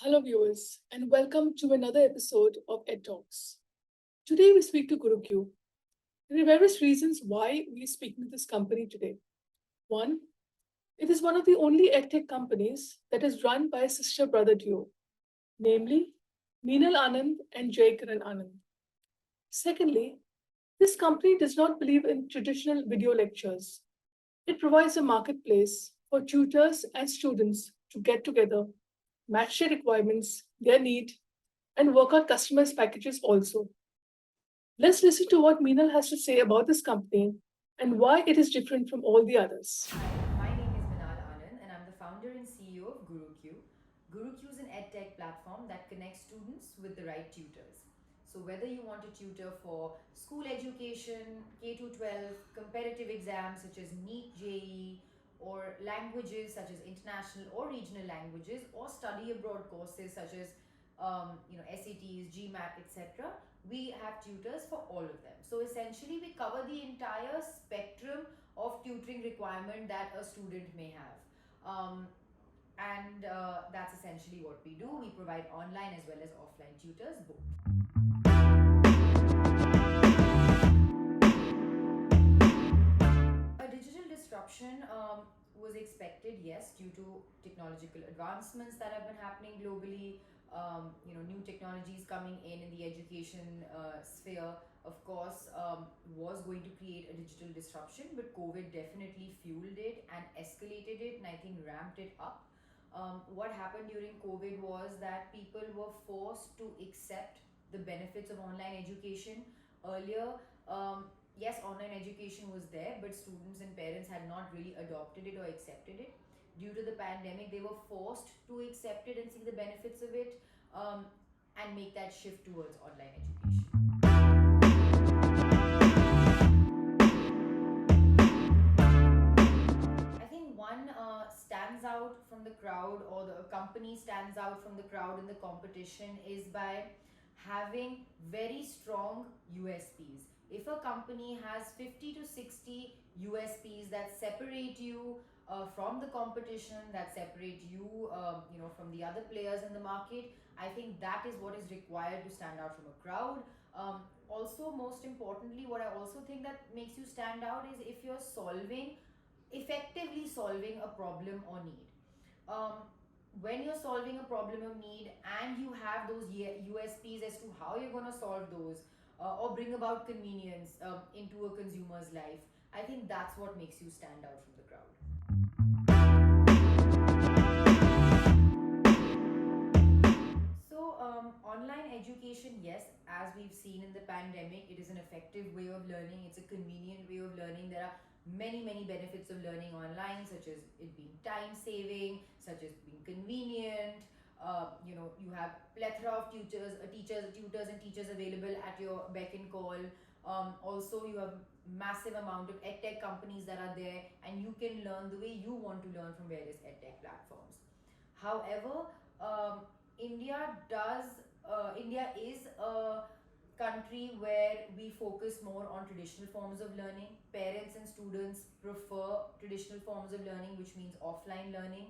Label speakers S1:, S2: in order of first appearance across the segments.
S1: Hello, viewers, and welcome to another episode of Talks. Today, we speak to GuruQ. There are various reasons why we are speaking to this company today. One, it is one of the only EdTech companies that is run by a sister brother duo, namely Minal Anand and Jay Karan Anand. Secondly, this company does not believe in traditional video lectures. It provides a marketplace for tutors and students to get together, match their requirements, their need, and work out customers' packages also. Let's listen to what Meenal has to say about this company and why it is different from all the others.
S2: Hi, my name is Minal Anand and I'm the founder and CEO of GuruQ. GuruQ is an edtech platform that connects students with the right tutors. So whether you want to tutor for school education, K to 12, competitive exams such as NEET, JEE, or languages such as international or regional languages, or study abroad courses such as SATs, GMAT, etc., we have tutors for all of them. So essentially, we cover the entire spectrum of tutoring requirement that a student may have. And that's essentially what we do. We provide online as well as offline tutors both. A digital disruption was expected, yes, due to technological advancements that have been happening globally. New technologies coming in the education sphere, of course, was going to create a digital disruption, but COVID definitely fueled it and escalated it, and I think ramped it up. What happened during COVID was that people were forced to accept the benefits of online education. Earlier, yes, online education was there, but students and parents had not really adopted it or accepted it. Due to the pandemic, they were forced to accept it and see the benefits of it, and make that shift towards online education. I think one stands out from the crowd, or the company stands out from the crowd in the competition, is by having very strong USPs. If a company has 50 to 60 USPs that separate you from the competition, that separate you, from the other players in the market, I think that is what is required to stand out from a crowd. Also, most importantly, what I also think that makes you stand out is if you're effectively solving a problem or need. When you're solving a problem or need and you have those USPs as to how you're going to solve those, or bring about convenience into a consumer's life, I think that's what makes you stand out from the crowd. So, online education, yes, as we've seen in the pandemic, it is an effective way of learning. It's a convenient way of learning. There are many, many benefits of learning online, such as it being time saving, such as being convenient. You have plethora of tutors and teachers available at your beck and call. Also, you have massive amount of edtech companies that are there, and you can learn the way you want to learn from various edtech platforms. However, um, India is a country where we focus more on traditional forms of learning. Parents and students prefer traditional forms of learning, which means offline learning.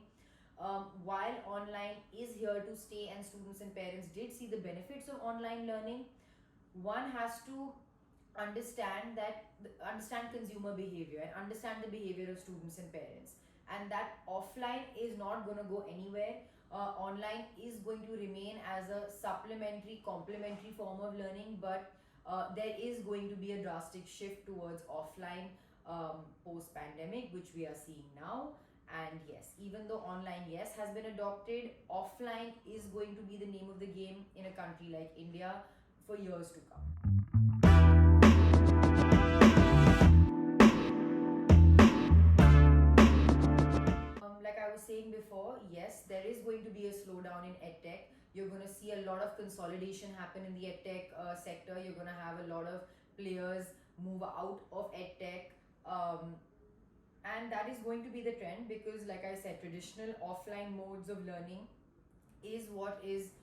S2: While online is here to stay, and students and parents did see the benefits of online learning, one has to understand consumer behavior and understand the behavior of students and parents, and that offline is not going to go anywhere. Online is going to remain as a supplementary complementary form of learning, but there is going to be a drastic shift towards offline post pandemic, which we are seeing now. And yes, even though online, yes, has been adopted, offline is going to be the name of the game in a country like India for years to come. Like I was saying before, yes, there is going to be a slowdown in edtech. You're going to see a lot of consolidation happen in the edtech sector. You're going to have a lot of players move out of edtech. Um, and that is going to be the trend because, like I said, traditional offline modes of learning is what is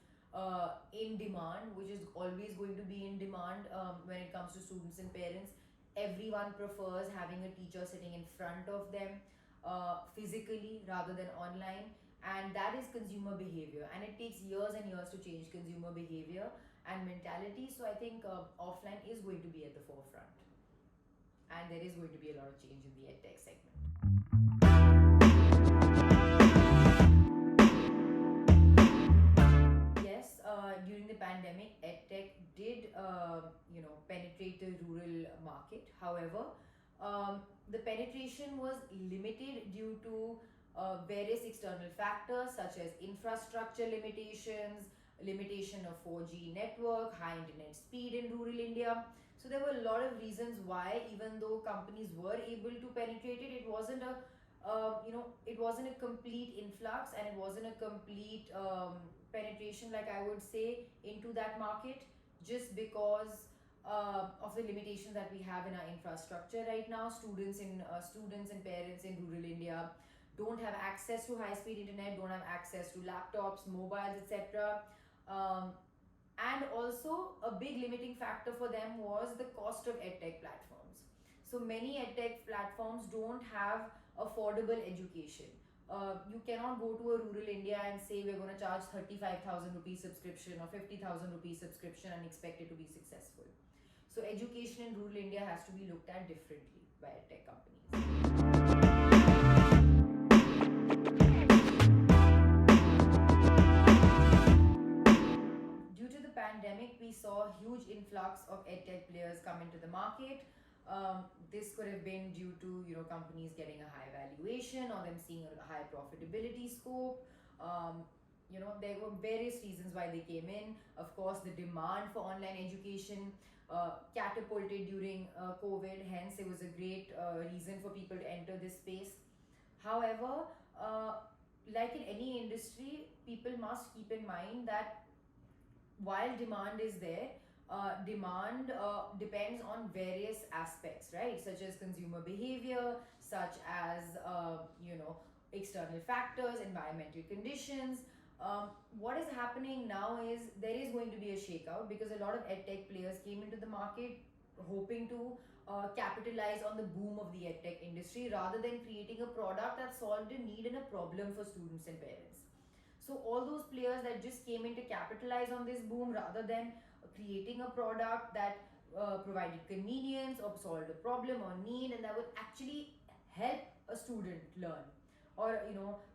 S2: in demand, which is always going to be in demand when it comes to students and parents. Everyone prefers having a teacher sitting in front of them physically rather than online. and that is consumer behavior, and it takes years and years to change consumer behavior and mentality. So I think offline is going to be at the forefront, and there is going to be a lot of change in the edtech segment. Yes, during the pandemic, EdTech did, penetrate the rural market. However, the penetration was limited due to various external factors such as infrastructure limitations, limitation of 4G network, high internet speed in rural India. So there were a lot of reasons why, even though companies were able to penetrate it, it wasn't a complete influx, and it wasn't a complete penetration, like I would say, into that market, just because of the limitations that we have in our infrastructure right now. Students and parents in rural India don't have access to high speed internet, don't have access to laptops, mobiles, etc. Um, and also, a big limiting factor for them was the cost of edtech platforms. So many edtech platforms don't have affordable education. You cannot go to a rural India and say we're going to charge 35,000 rupees subscription or 50,000 rupees subscription and expect it to be successful. So education in rural India has to be looked at differently by edtech companies. Due to the pandemic, we saw a huge influx of edtech players come into the market. This could have been due to companies getting a high valuation or them seeing a high profitability scope. There were various reasons why they came in. Of course, the demand for online education catapulted during COVID. Hence, it was a great reason for people to enter this space. However, like in any industry, people must keep in mind that while demand is there, demand depends on various aspects, right? Such as consumer behavior, such as external factors, environmental conditions. What is happening now is there is going to be a shakeout, because a lot of edtech players came into the market hoping to capitalize on the boom of the edtech industry, rather than creating a product that solved a need and a problem for students and parents. So all those players that just came in to capitalize on this boom, rather than creating a product that provided convenience or solved a problem or need, and that would actually help a student learn, or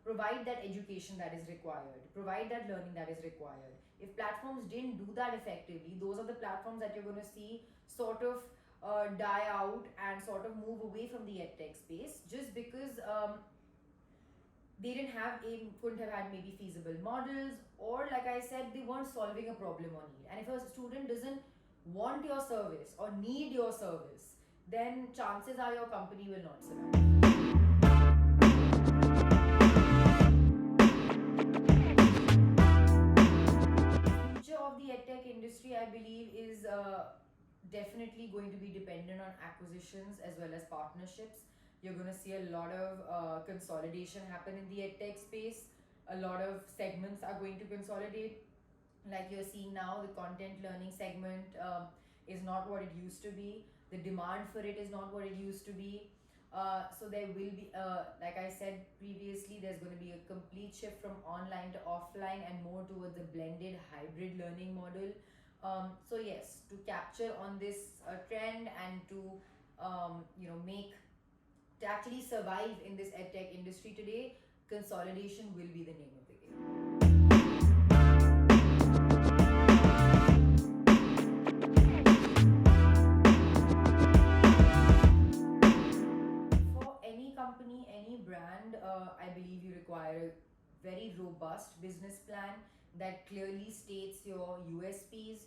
S2: provide that education that is required, provide that learning that is required. If platforms didn't do that effectively, those are the platforms that you're going to see sort of die out and sort of move away from the edtech space, just because they couldn't have had maybe feasible models, or like I said, they weren't solving a problem or need. And if a student doesn't want your service or need your service, then chances are your company will not survive. Future of the edtech industry, I believe, is definitely going to be dependent on acquisitions as well as partnerships. You're going to see a lot of consolidation happen in the edtech space. A lot of segments are going to consolidate. Like you're seeing now, the content learning segment is not what it used to be. The demand for it is not what it used to be. So there will be, like I said previously, there's going to be a complete shift from online to offline and more towards a blended hybrid learning model. So yes, to capture on this trend and to make to actually survive in this edtech industry today, consolidation will be the name of the game. For any company, any brand, I believe you require a very robust business plan that clearly states your USPs,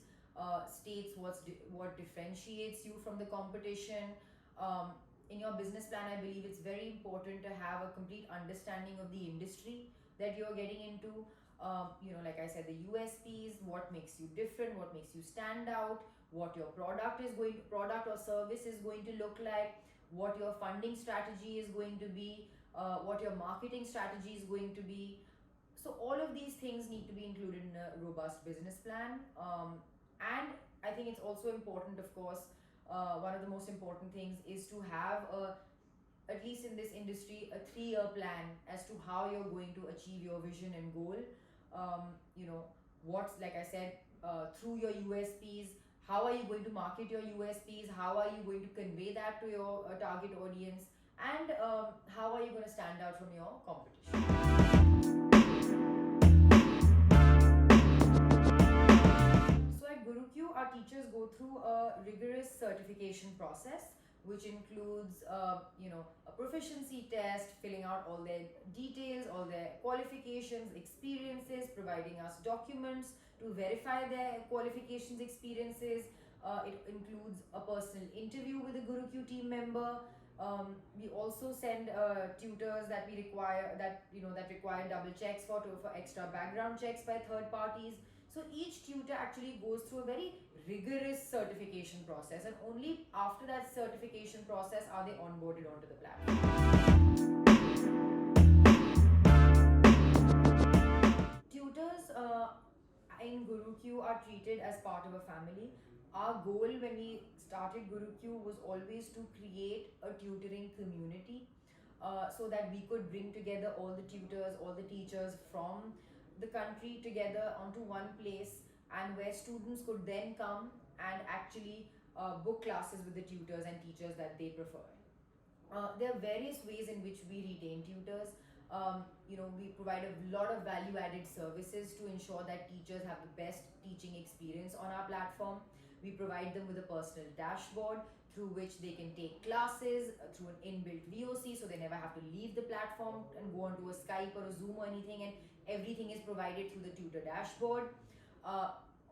S2: states what differentiates you from the competition. In your business plan, I believe it's very important to have a complete understanding of the industry that you're getting into. Like I said, the USPs, what makes you different, what makes you stand out, what your product or service is going to look like, what your funding strategy is going to be, what your marketing strategy is going to be. So all of these things need to be included in a robust business plan. And I think it's also important, of course, one of the most important things is to have a at least in this industry, a 3 year plan as to how you're going to achieve your vision and goal. You know, what's, like I said, through your USPs, how are you going to market your USPs? How are you going to convey that to your target audience? And how are you going to stand out from your competition? So at GuruQ, our teachers go through a rigorous certification process, which includes, a proficiency test, filling out all their details, all their qualifications, experiences, providing us documents to verify their qualifications, experiences. It includes a personal interview with a GuruQ team member. We also send tutors that we require, that require double checks for extra background checks by third parties. So each tutor actually goes through a very rigorous certification process, and only after that certification process are they onboarded onto the platform. Tutors in GuruQ are treated as part of a family. Our goal when we started GuruQ was always to create a tutoring community, so that we could bring together all the tutors, all the teachers from the country together onto one place, and where students could then come and actually book classes with the tutors and teachers that they prefer. There are various ways in which we retain tutors. We provide a lot of value added services to ensure that teachers have the best teaching experience on our platform. We provide them with a personal dashboard through which they can take classes through an inbuilt VOC, so they never have to leave the platform and go onto a Skype or a Zoom or anything, and everything is provided through the tutor dashboard. Uh,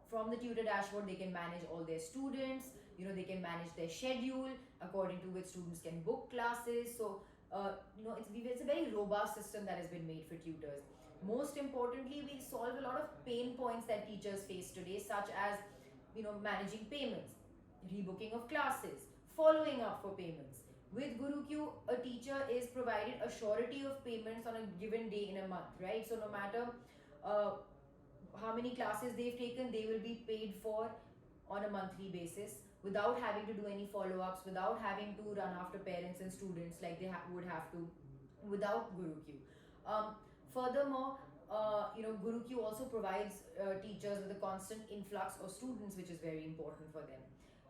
S2: from the tutor dashboard, they can manage all their students. They can manage their schedule according to which students can book classes. So it's a very robust system that has been made for tutors. Most importantly, we solve a lot of pain points that teachers face today, such as managing payments, rebooking of classes, following up for payments. With GuruQ, a teacher is provided a surety of payments on a given day in a month, right? So no matter uh, how many classes they've taken, they will be paid for on a monthly basis without having to do any follow-ups, without having to run after parents and students like they would have to without GuruQ. Furthermore, GuruQ also provides teachers with a constant influx of students, which is very important for them.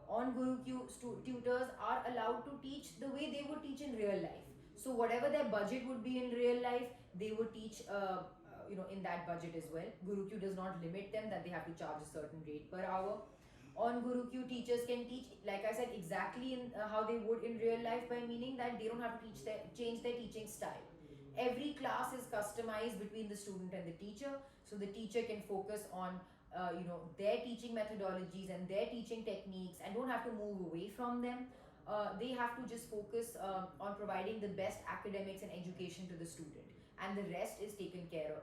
S2: On GuruQ, tutors are allowed to teach the way they would teach in real life. So whatever their budget would be in real life, they would teach in that budget as well. GuruQ does not limit them that they have to charge a certain rate per hour. On GuruQ, teachers can teach, like I said, exactly in how they would in real life, by meaning that they don't have to change their teaching style. Every class is customized between the student and the teacher, so the teacher can focus on their teaching methodologies and their teaching techniques and don't have to move away from them. They have to just focus on providing the best academics and education to the student, and the rest is taken care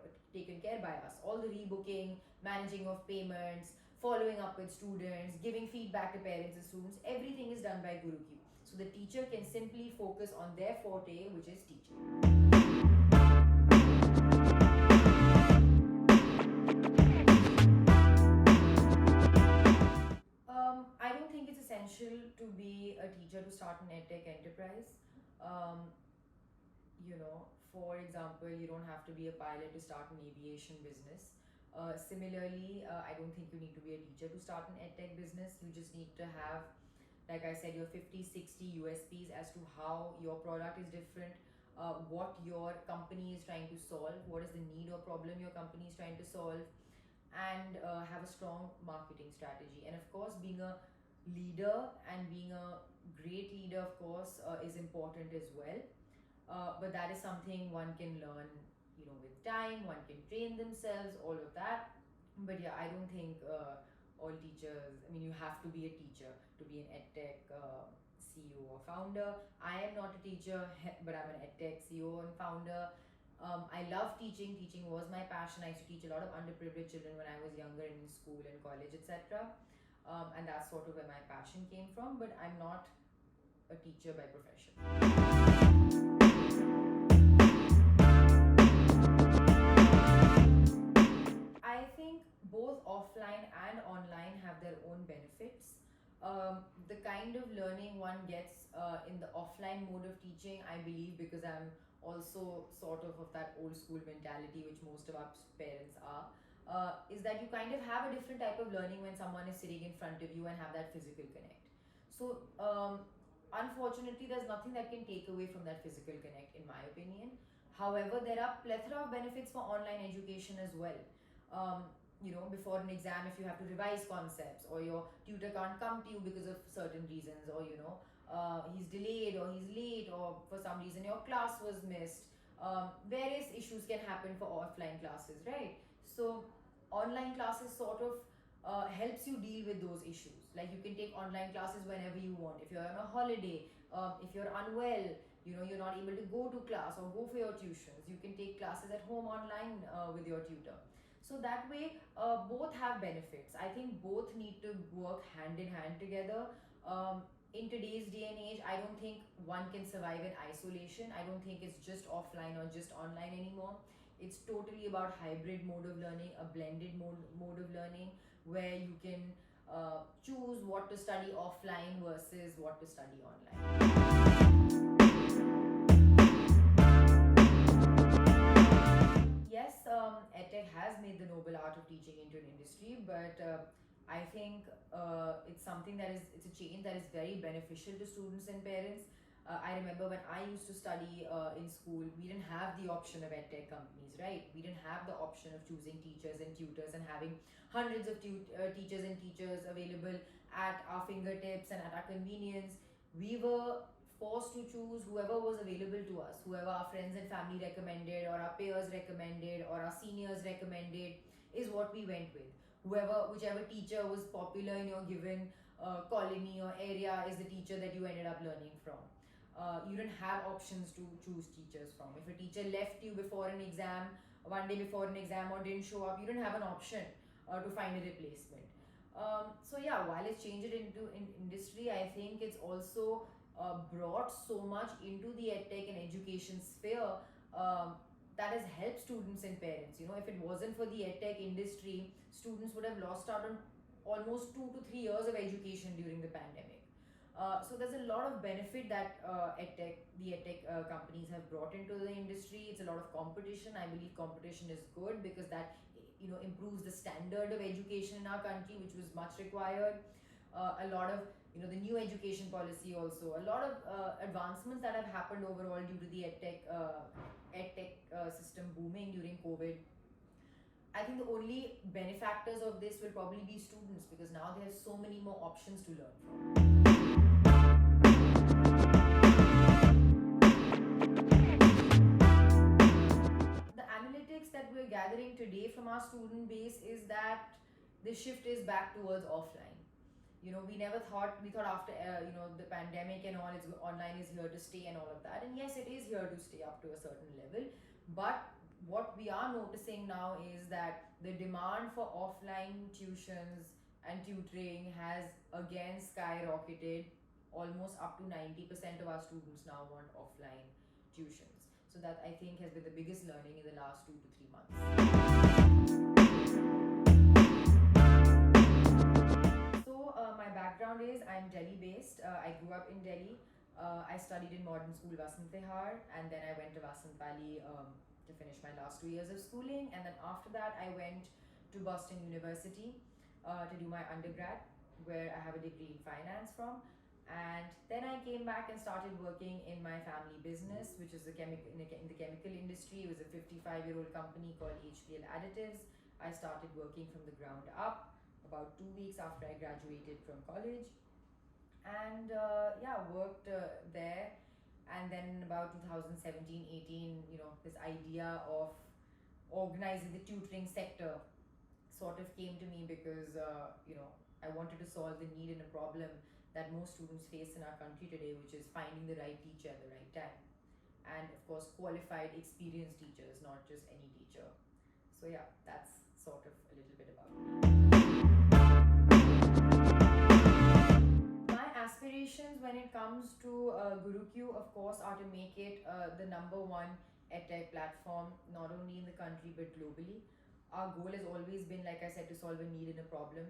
S2: by us. All the rebooking, managing of payments, following up with students, giving feedback to parents and students, everything is done by GuruQ. So the teacher can simply focus on their forte, which is teaching. I don't think it's essential to be a teacher to start an edtech enterprise. Um, for example, you don't have to be a pilot to start an aviation business. Similarly, I don't think you need to be a teacher to start an edtech business. You just need to have, like I said, your 50, 60 USPs as to how your product is different, what your company is trying to solve, what is the need or problem your company is trying to solve, and have a strong marketing strategy. And of course, being a leader and being a great leader, of course, is important as well. But that is something one can learn, with time. One can train themselves, all of that. But yeah, I don't think all teachers. I mean, you have to be a teacher to be an edtech CEO or founder. I am not a teacher, but I'm an edtech CEO and founder. I love teaching. Teaching was my passion. I used to teach a lot of underprivileged children when I was younger in school and college, etc. And that's sort of where my passion came from. But I'm not a teacher by profession. I think both offline and online have their own benefits. the kind of learning one gets in the offline mode of teaching, I believe, because I'm also sort of that old school mentality, which most of our parents are, is that you kind of have a different type of learning when someone is sitting in front of you and have that physical connect. So, unfortunately, there's nothing that can take away from that physical connect, in my opinion. However, there are plethora of benefits for online education as well. Um, Before an exam, if you have to revise concepts, or your tutor can't come to you because of certain reasons, or he's delayed, or he's late, or for some reason your class was missed. Various issues can happen for offline classes, right? So, online classes sort of helps you deal with those issues. Like, you can take online classes whenever you want. If you're on a holiday, if you're unwell, you're not able to go to class or go for your tuitions, you can take classes at home online with your tutor. So that way, both have benefits. I think both need to work hand in hand together. um, in today's day and age, I don't think one can survive in isolation. I don't think it's just offline or just online anymore. It's totally about hybrid mode of learning, a blended mode of learning, where you can choose what to study offline versus what to study online. Yes, Edtech has made the noble art of teaching into an industry, but I think it's something it's a change that is very beneficial to students and parents. I remember when I used to study in school, we didn't have the option of Edtech companies, right? We didn't have the option of choosing teachers and tutors and having hundreds of teachers available at our fingertips and at our convenience. We were forced to choose whoever was available to us, whoever our friends and family recommended, or our peers recommended, or our seniors recommended, is what we went with. Whichever teacher was popular in your given colony or area is the teacher that you ended up learning from. You didn't have options to choose teachers from. If a teacher left you before an exam, one day before an exam, or didn't show up, you didn't have an option to find a replacement. So yeah, while it's changed it into industry, I think it's also brought so much into the edtech and education sphere, that has helped students and parents. If it wasn't for the edtech industry, students would have lost out on almost 2 to 3 years of education during the pandemic. So there's a lot of benefit that the edtech companies have brought into the industry. It's a lot of competition. I believe competition is good because that improves the standard of education in our country, which was much required. A lot of the new education policy, also a lot of advancements that have happened overall due to the edtech system booming during COVID. I think the only benefactors of this will probably be students, because now they have so many more options to learn from. The analytics that we're gathering today from our student base is that the shift is back towards offline. We thought after the pandemic and all, it's online is here to stay and all of that, and yes, it is here to stay up to a certain level. But what we are noticing now is that the demand for offline tuitions and tutoring has again skyrocketed. Almost up to 90% of our students now want offline tuitions. So that, I think, has been the biggest learning in the last 2 to 3 months. So, my background is I'm Delhi based. I grew up in Delhi. I studied in modern school Vasant Vihar, and then I went to Vasant Valley to finish my last 2 years of schooling. And then after that, I went to Boston University to do my undergrad, where I have a degree in finance from. And then I came back and started working in my family business, which is in the chemical industry. It was a 55-year-old company called HPL Additives. I started working from the ground up about 2 weeks after I graduated from college, and yeah, worked there. And then about 2017-18, this idea of organizing the tutoring sector sort of came to me, because I wanted to solve the need and a problem that most students face in our country today, which is finding the right teacher at the right time, and of course qualified, experienced teachers, not just any teacher. So yeah, that's sort of a little bit about me. My aspirations when it comes to GuruQ, of course, are to make it the number one edtech platform, not only in the country but globally. Our goal has always been, like I said, to solve a need and a problem,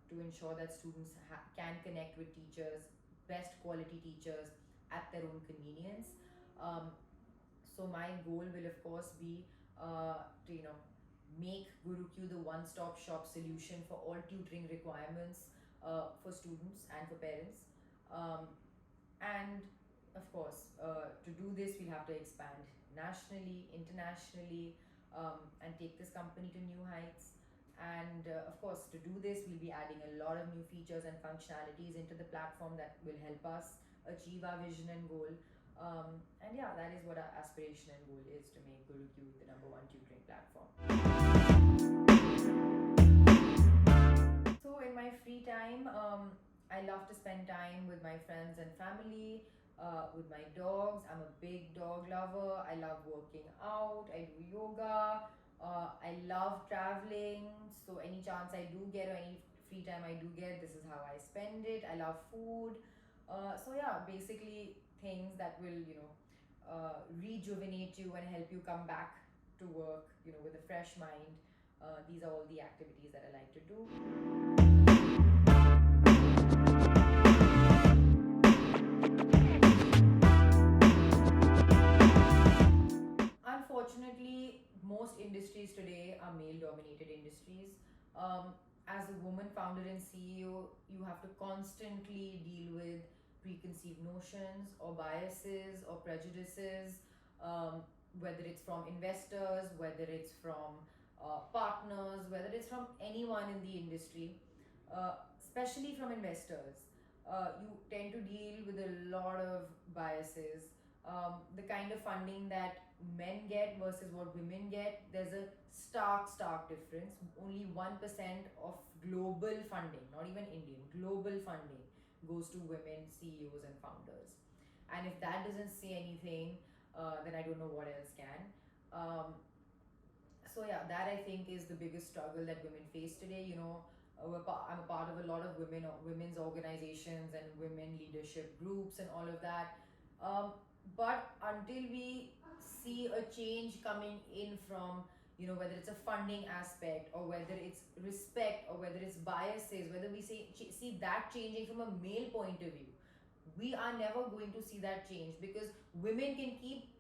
S2: to ensure that students can connect with teachers, best quality teachers at their own convenience. Um, so my goal will of course be to make GuruQ the one-stop shop solution for all tutoring requirements for students and for parents. Um, and of course, to do this, we'll have to expand nationally, internationally, and take this company to new heights. And of course, to do this, we'll be adding a lot of new features and functionalities into the platform that will help us achieve our vision and goal. And yeah, that is what our aspiration and goal is, to make GuruQ the number one tutoring platform. So in my free time, I love to spend time with my friends and family, with my dogs. I'm a big dog lover. I love working out. I do yoga. I love traveling. So any chance I do get, or any free time I do get, this is how I spend it. I love food. So yeah, basically things that will rejuvenate you and help you come back to work, with a fresh mind. These are all the activities that I like to do. Unfortunately, most industries today are male dominated industries. As a woman founder and CEO, you have to constantly deal with preconceived notions or biases or prejudices, um, whether it's from investors, whether it's from partners, whether it's from anyone in the industry, especially from investors. You tend to deal with a lot of biases. The kind of funding that men get versus what women get, there's a stark difference. Only 1% of global funding, not even Indian, global funding goes to women CEOs and founders. And if that doesn't say anything, then I don't know what else can. So yeah, that I think is the biggest struggle that women face today. I'm a part of a lot of women's organizations and women leadership groups and all of that. But until we see a change coming in from, whether it's a funding aspect, or whether it's respect, or whether it's biases, whether we see that changing from a male point of view, we are never going to see that change, because women can keep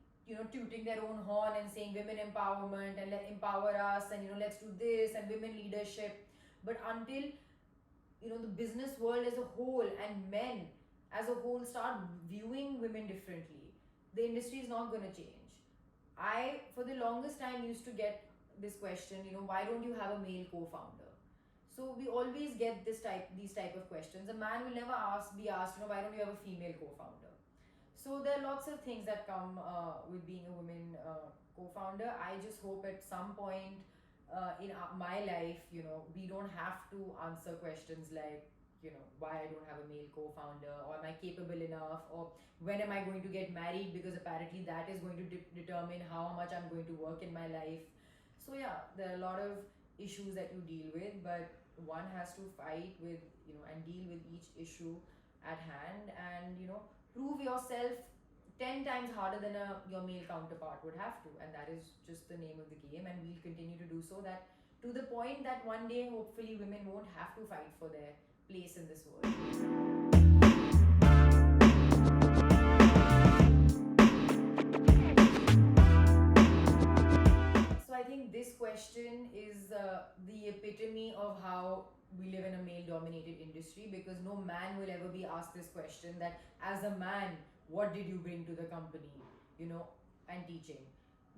S2: tooting their own horn and saying women empowerment and empower us, and let's do this, and women leadership. But until the business world as a whole and men as a whole start viewing women differently, the industry is not going to change. I, for the longest time, used to get this question, why don't you have a male co-founder? So we always get these type of questions. A man will never be asked, why don't you have a female co-founder? So there are lots of things that come with being a woman co-founder. I just hope at some point in my life, we don't have to answer questions like, why I don't have a male co-founder, or am I capable enough, or when am I going to get married, because apparently that is going to determine how much I'm going to work in my life. So yeah, there are a lot of issues that you deal with, but one has to fight with, and deal with each issue at hand, and prove yourself 10 times harder than your male counterpart would have to, and that is just the name of the game, and we'll continue to do so, that to the point that one day hopefully women won't have to fight for their place in this world. So I think this question is the epitome of how we live in a male dominated industry, because no man will ever be asked this question, that as a man, what did you bring to the company, you know, and teaching.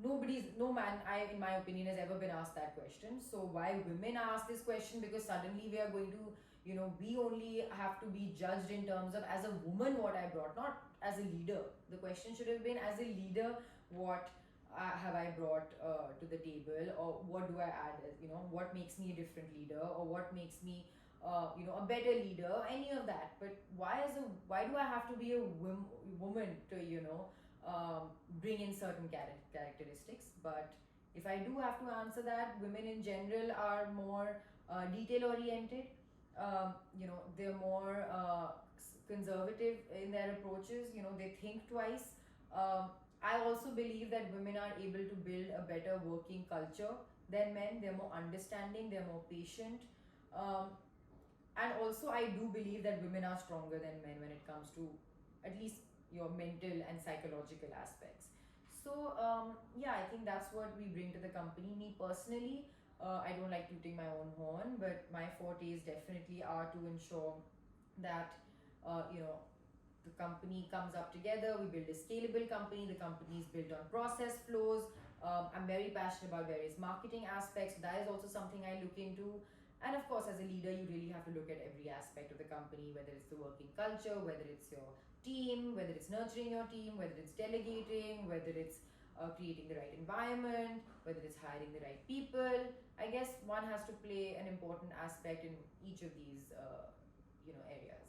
S2: No man, in my opinion, has ever been asked that question. So why women are asked this question? Because suddenly we are going to, we only have to be judged in terms of, as a woman, what I brought, not as a leader. The question should have been, as a leader, what have I brought to the table, or what do I add? What makes me a different leader, or what makes me, a better leader? Any of that. But why do I have to be a woman to bring in certain characteristics? But if I do have to answer that, women in general are more detail oriented. They're more conservative in their approaches. They think twice. um, I also believe that women are able to build a better working culture than men. They're more understanding, they're more patient. Um, and also, I do believe that women are stronger than men when it comes to at least your mental and psychological aspects. So, yeah, I think that's what we bring to the company. Me personally, I don't like tooting my own horn, but my fortes definitely are to ensure that, you know, the company comes up together, we build a scalable company, the company is built on process flows. I'm very passionate about various marketing aspects, so that is also something I look into. And of course, as a leader, you really have to look at every aspect of the company, whether it's the working culture, whether it's your team, whether it's nurturing your team, whether it's delegating, whether it's creating the right environment, whether it's hiring the right people. I guess one has to play an important aspect in each of these areas.